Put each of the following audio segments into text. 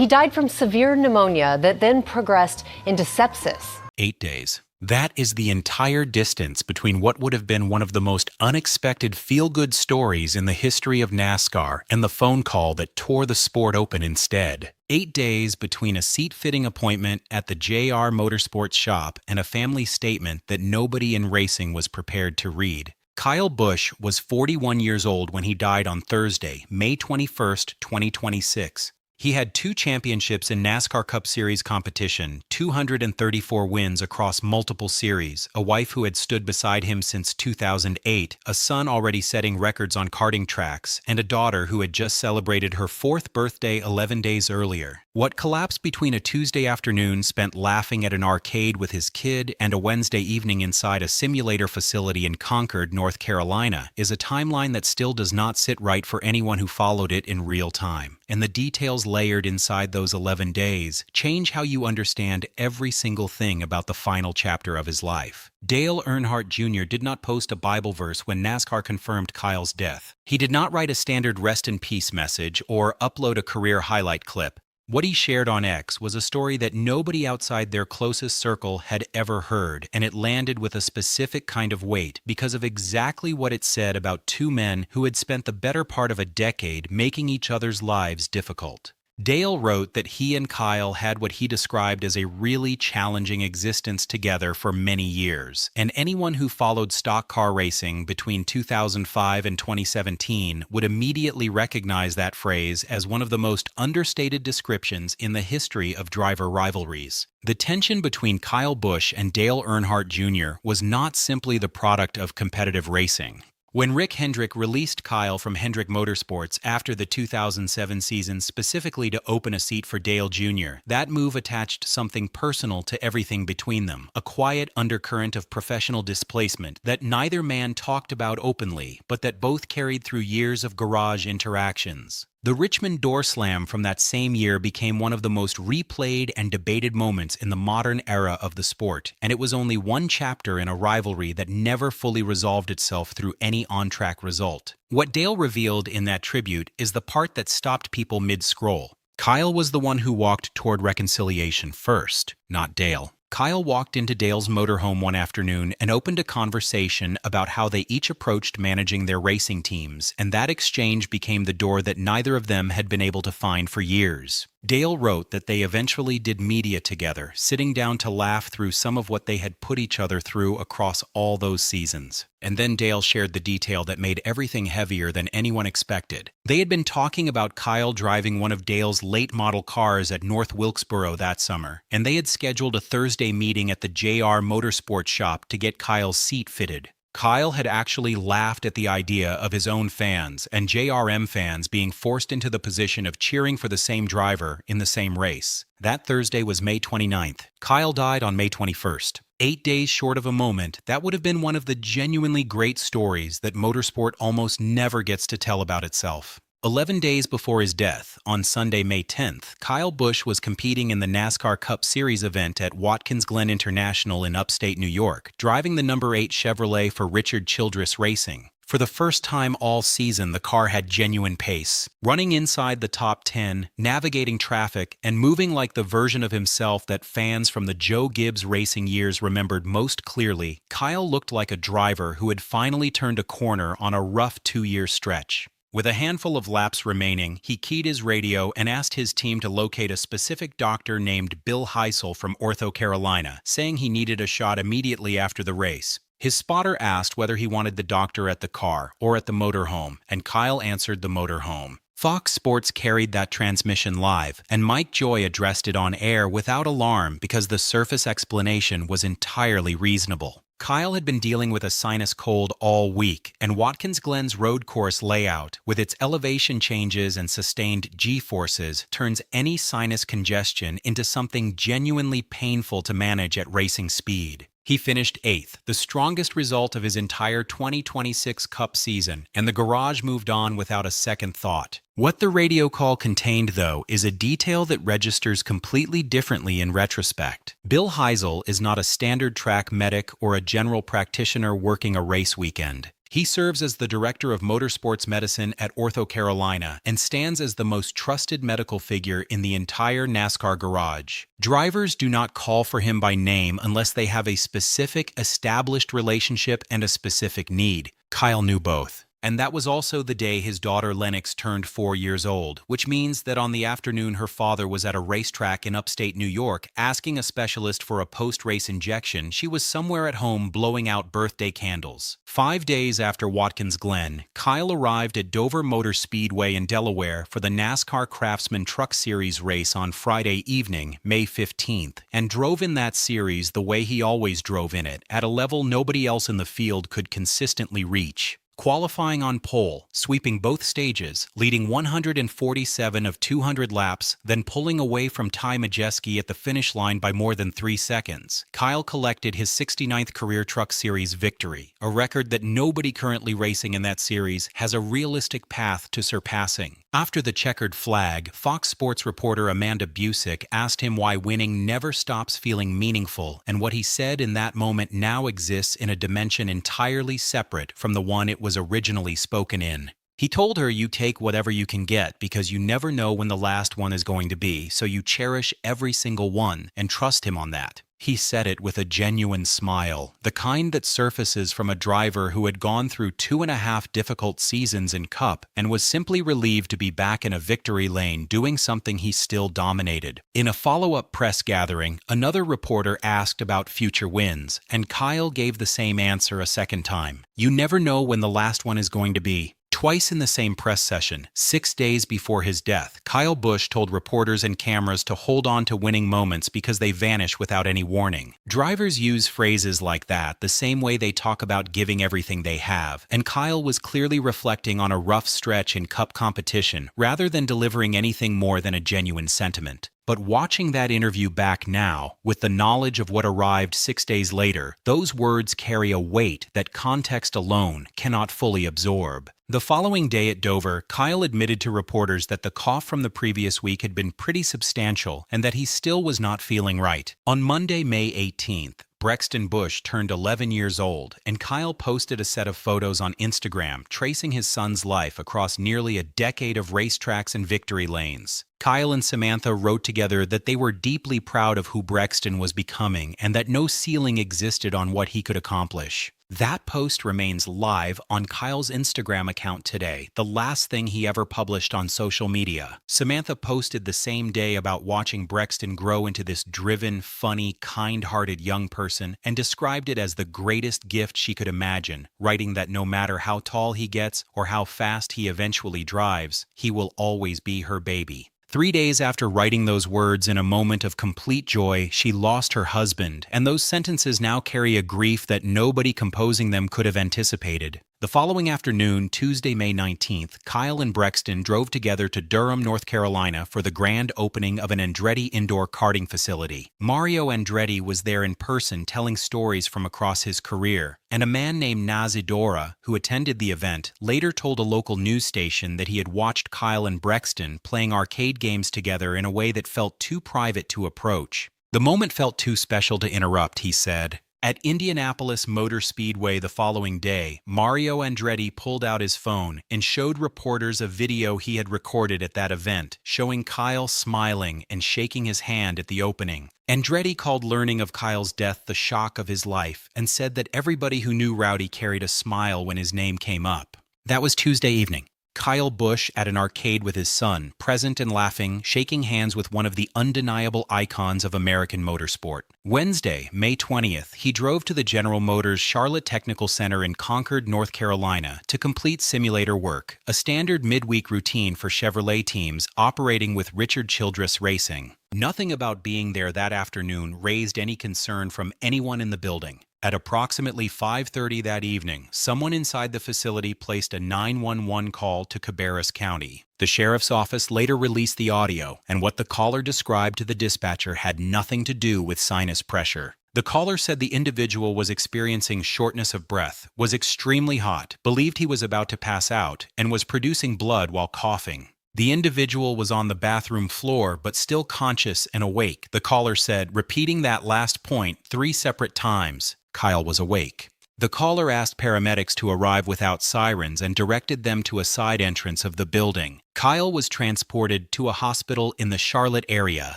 He died from severe pneumonia that then progressed into sepsis. 8 days. That is the entire distance between what would have been one of the most unexpected feel-good stories in the history of NASCAR and the phone call that tore the sport open instead. 8 days between a seat-fitting appointment at the JR Motorsports shop and a family statement that nobody in racing was prepared to read. Kyle Busch was 41 years old when he died on Thursday, May 21st, 2026. He had 2 championships in NASCAR Cup Series competition, 234 wins across multiple series, a wife who had stood beside him since 2008, a son already setting records on karting tracks, and a daughter who had just celebrated her 4th birthday 11 days earlier. What collapsed between a Tuesday afternoon spent laughing at an arcade with his kid and a Wednesday evening inside a simulator facility in Concord, North Carolina, is a timeline that still does not sit right for anyone who followed it in real time. And the details layered inside those 11 days change how you understand every single thing about the final chapter of his life. Dale Earnhardt Jr. did not post a Bible verse when NASCAR confirmed Kyle's death. He did not write a standard rest in peace message or upload a career highlight clip. What he shared on X was a story that nobody outside their closest circle had ever heard, and it landed with a specific kind of weight because of exactly what it said about 2 men who had spent the better part of a decade making each other's lives difficult. Dale wrote that he and Kyle had what he described as a really challenging existence together for many years, and anyone who followed stock car racing between 2005 and 2017 would immediately recognize that phrase as one of the most understated descriptions in the history of driver rivalries. The tension between Kyle Busch and Dale Earnhardt Jr. was not simply the product of competitive racing. When Rick Hendrick released Kyle from Hendrick Motorsports after the 2007 season specifically to open a seat for Dale Jr., that move attached something personal to everything between them, a quiet undercurrent of professional displacement that neither man talked about openly, but that both carried through years of garage interactions. The Richmond door slam from that same year became one of the most replayed and debated moments in the modern era of the sport, and it was only one chapter in a rivalry that never fully resolved itself through any on-track result. What Dale revealed in that tribute is the part that stopped people mid-scroll. Kyle was the one who walked toward reconciliation first, not Dale. Kyle walked into Dale's motorhome one afternoon and opened a conversation about how they each approached managing their racing teams, and that exchange became the door that neither of them had been able to find for years. Dale wrote that they eventually did media together, sitting down to laugh through some of what they had put each other through across all those seasons. And then Dale shared the detail that made everything heavier than anyone expected. They had been talking about Kyle driving one of Dale's late model cars at North Wilkesboro that summer, and they had scheduled a Thursday meeting at the JR Motorsports shop to get Kyle's seat fitted. Kyle had actually laughed at the idea of his own fans and JRM fans being forced into the position of cheering for the same driver in the same race. That Thursday was May 29th. Kyle died on May 21st. 8 days short of a moment, that would have been one of the genuinely great stories that motorsport almost never gets to tell about itself. 11 days before his death, on Sunday, May 10th, Kyle Busch was competing in the NASCAR Cup Series event at Watkins Glen International in upstate New York, driving the number 8 Chevrolet for Richard Childress Racing. For the first time all season, the car had genuine pace, running inside the top 10, navigating traffic, and moving like the version of himself that fans from the Joe Gibbs racing years remembered most clearly. Kyle looked like a driver who had finally turned a corner on a rough 2-year stretch. With a handful of laps remaining, he keyed his radio and asked his team to locate a specific doctor named Bill Heisel from Ortho, Carolina, saying he needed a shot immediately after the race. His spotter asked whether he wanted the doctor at the car or at the motorhome, and Kyle answered the motorhome. Fox Sports carried that transmission live, and Mike Joy addressed it on air without alarm because the surface explanation was entirely reasonable. Kyle had been dealing with a sinus cold all week, and Watkins Glen's road course layout, with its elevation changes and sustained G-forces, turns any sinus congestion into something genuinely painful to manage at racing speed. He finished 8th, the strongest result of his entire 2026 Cup season, and the garage moved on without a second thought. What the radio call contained, though, is a detail that registers completely differently in retrospect. Bill Heisel is not a standard track medic or a general practitioner working a race weekend. He serves as the director of motorsports medicine at OrthoCarolina and stands as the most trusted medical figure in the entire NASCAR garage. Drivers do not call for him by name unless they have a specific, established relationship and a specific need. Kyle knew both. And that was also the day his daughter Lennox turned 4 years old, which means that on the afternoon her father was at a racetrack in upstate New York asking a specialist for a post-race injection, she was somewhere at home blowing out birthday candles. 5 days after Watkins Glen, Kyle arrived at Dover Motor Speedway in Delaware for the NASCAR Craftsman Truck Series race on Friday evening, May 15th, and drove in that series the way he always drove in it, at a level nobody else in the field could consistently reach. Qualifying on pole, sweeping both stages, leading 147 of 200 laps, then pulling away from Ty Majeski at the finish line by more than 3 seconds, Kyle collected his 69th career Truck Series victory, a record that nobody currently racing in that series has a realistic path to surpassing. After the checkered flag, Fox Sports reporter Amanda Busick asked him why winning never stops feeling meaningful, and what he said in that moment now exists in a dimension entirely separate from the one it was originally spoken in. He told her you take whatever you can get because you never know when the last one is going to be, so you cherish every single one and trust him on that. He said it with a genuine smile, the kind that surfaces from a driver who had gone through 2.5 difficult seasons in Cup and was simply relieved to be back in a victory lane doing something he still dominated. In a follow-up press gathering, another reporter asked about future wins, and Kyle gave the same answer a second time. You never know when the last one is going to be. Twice in the same press session, 6 days before his death, Kyle Busch told reporters and cameras to hold on to winning moments because they vanish without any warning. Drivers use phrases like that the same way they talk about giving everything they have, and Kyle was clearly reflecting on a rough stretch in Cup competition rather than delivering anything more than a genuine sentiment. But watching that interview back now, with the knowledge of what arrived 6 days later, those words carry a weight that context alone cannot fully absorb. The following day at Dover, Kyle admitted to reporters that the cough from the previous week had been pretty substantial and that he still was not feeling right. On Monday, May 18th, Brexton Busch turned 11 years old, and Kyle posted a set of photos on Instagram tracing his son's life across nearly a decade of racetracks and victory lanes. Kyle and Samantha wrote together that they were deeply proud of who Brexton was becoming and that no ceiling existed on what he could accomplish. That post remains live on Kyle's Instagram account today, the last thing he ever published on social media. Samantha posted the same day about watching Brexton grow into this driven, funny, kind-hearted young person and described it as the greatest gift she could imagine, writing that no matter how tall he gets or how fast he eventually drives, he will always be her baby. 3 days after writing those words in a moment of complete joy, she lost her husband, and those sentences now carry a grief that nobody composing them could have anticipated. The following afternoon, Tuesday, May 19th, Kyle and Brexton drove together to Durham, North Carolina for the grand opening of an Andretti indoor karting facility. Mario Andretti was there in person telling stories from across his career, and a man named Nazidora, who attended the event, later told a local news station that he had watched Kyle and Brexton playing arcade games together in a way that felt too private to approach. The moment felt too special to interrupt, he said. At Indianapolis Motor Speedway the following day, Mario Andretti pulled out his phone and showed reporters a video he had recorded at that event, showing Kyle smiling and shaking his hand at the opening. Andretti called learning of Kyle's death the shock of his life and said that everybody who knew Rowdy carried a smile when his name came up. That was Tuesday evening. Kyle Busch at an arcade with his son, present and laughing, shaking hands with one of the undeniable icons of American motorsport. Wednesday, May 20th, he drove to the General Motors Charlotte Technical Center in Concord, North Carolina, to complete simulator work, a standard midweek routine for Chevrolet teams operating with Richard Childress Racing. Nothing about being there that afternoon raised any concern from anyone in the building. At approximately 5:30 that evening, someone inside the facility placed a 911 call to Cabarrus County. The sheriff's office later released the audio, and what the caller described to the dispatcher had nothing to do with sinus pressure. The caller said the individual was experiencing shortness of breath, was extremely hot, believed he was about to pass out, and was producing blood while coughing. The individual was on the bathroom floor but still conscious and awake, the caller said, repeating that last point 3 separate times. Kyle was awake. The caller asked paramedics to arrive without sirens and directed them to a side entrance of the building. Kyle was transported to a hospital in the Charlotte area,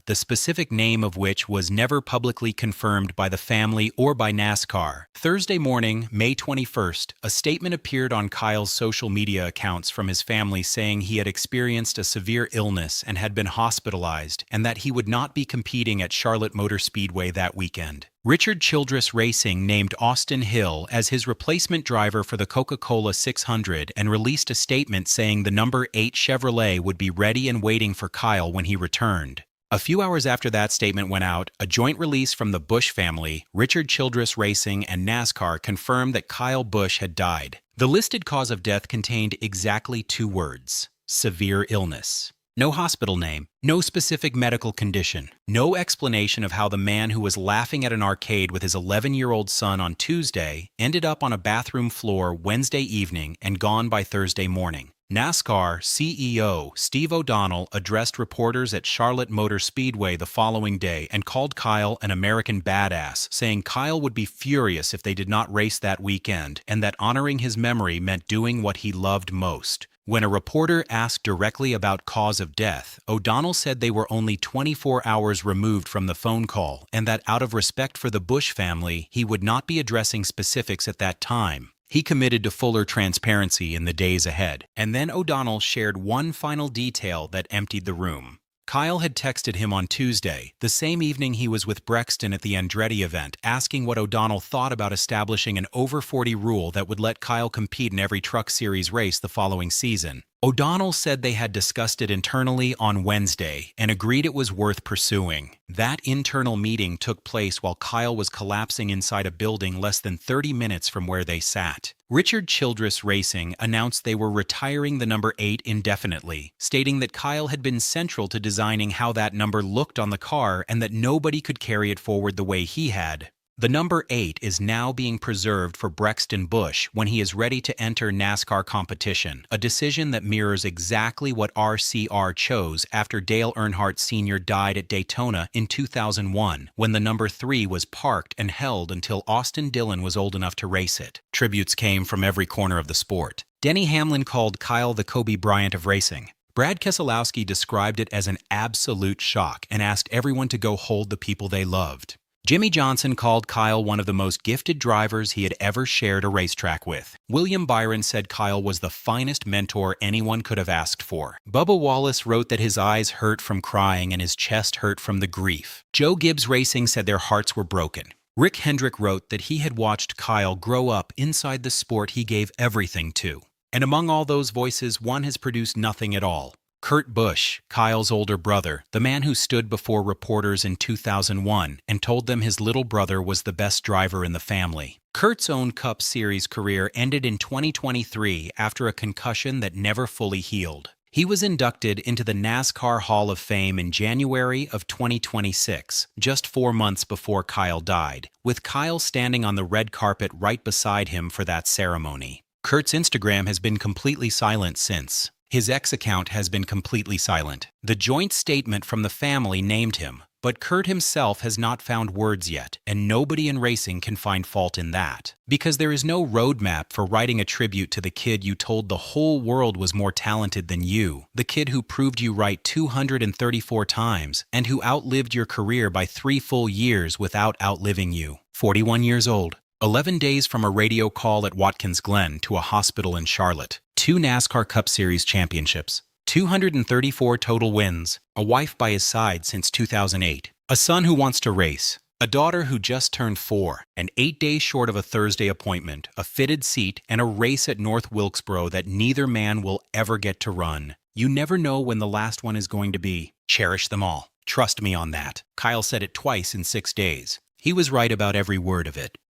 the specific name of which was never publicly confirmed by the family or by NASCAR. Thursday morning, May 21st, a statement appeared on Kyle's social media accounts from his family saying he had experienced a severe illness and had been hospitalized, and that he would not be competing at Charlotte Motor Speedway that weekend. Richard Childress Racing named Austin Hill as his replacement driver for the Coca-Cola 600 and released a statement saying the number 8 Chevrolet would be ready and waiting for Kyle when he returned. A few hours after that statement went out, a joint release from the Busch family, Richard Childress Racing, and NASCAR confirmed that Kyle Busch had died. The listed cause of death contained exactly 2 words: severe illness. No hospital name, no specific medical condition, no explanation of how the man who was laughing at an arcade with his 11-year-old son on Tuesday ended up on a bathroom floor Wednesday evening and gone by Thursday morning. NASCAR CEO Steve O'Donnell addressed reporters at Charlotte Motor Speedway the following day and called Kyle an American badass, saying Kyle would be furious if they did not race that weekend and that honoring his memory meant doing what he loved most. When a reporter asked directly about cause of death, O'Donnell said they were only 24 hours removed from the phone call and that out of respect for the Busch family, he would not be addressing specifics at that time. He committed to fuller transparency in the days ahead. And then O'Donnell shared one final detail that emptied the room. Kyle had texted him on Tuesday, the same evening he was with Brexton at the Andretti event, asking what O'Donnell thought about establishing an over 40 rule that would let Kyle compete in every Truck Series race the following season. O'Donnell said they had discussed it internally on Wednesday and agreed it was worth pursuing. That internal meeting took place while Kyle was collapsing inside a building less than 30 minutes from where they sat. Richard Childress Racing announced they were retiring the number 8 indefinitely, stating that Kyle had been central to designing how that number looked on the car and that nobody could carry it forward the way he had. The number 8 is now being preserved for Brexton Busch when he is ready to enter NASCAR competition, a decision that mirrors exactly what RCR chose after Dale Earnhardt Jr. died at Daytona in 2001, when the number 3 was parked and held until Austin Dillon was old enough to race it. Tributes came from every corner of the sport. Denny Hamlin called Kyle the Kobe Bryant of racing. Brad Keselowski described it as an absolute shock and asked everyone to go hold the people they loved. Jimmy Johnson called Kyle one of the most gifted drivers he had ever shared a racetrack with. William Byron said Kyle was the finest mentor anyone could have asked for. Bubba Wallace wrote that his eyes hurt from crying and his chest hurt from the grief. Joe Gibbs Racing said their hearts were broken. Rick Hendrick wrote that he had watched Kyle grow up inside the sport he gave everything to. And among all those voices, one has produced nothing at all. Kurt Busch, Kyle's older brother, the man who stood before reporters in 2001 and told them his little brother was the best driver in the family. Kurt's own Cup Series career ended in 2023 after a concussion that never fully healed. He was inducted into the NASCAR Hall of Fame in January of 2026, just 4 months before Kyle died, with Kyle standing on the red carpet right beside him for that ceremony. Kurt's Instagram has been completely silent since. His X account has been completely silent. The joint statement from the family named him, but Kurt himself has not found words yet, and nobody in racing can find fault in that. Because there is no roadmap for writing a tribute to the kid you told the whole world was more talented than you, the kid who proved you right 234 times, and who outlived your career by 3 full years without outliving you. 41 years old. 11 days from a radio call at Watkins Glen to a hospital in Charlotte. 2 NASCAR Cup Series championships. 234 total wins. A wife by his side since 2008. A son who wants to race. A daughter who just turned 4. And 8 days short of a Thursday appointment, a fitted seat, and a race at North Wilkesboro that neither man will ever get to run. You never know when the last one is going to be. Cherish them all. Trust me on that. Kyle said it twice in 6 days. He was right about every word of it.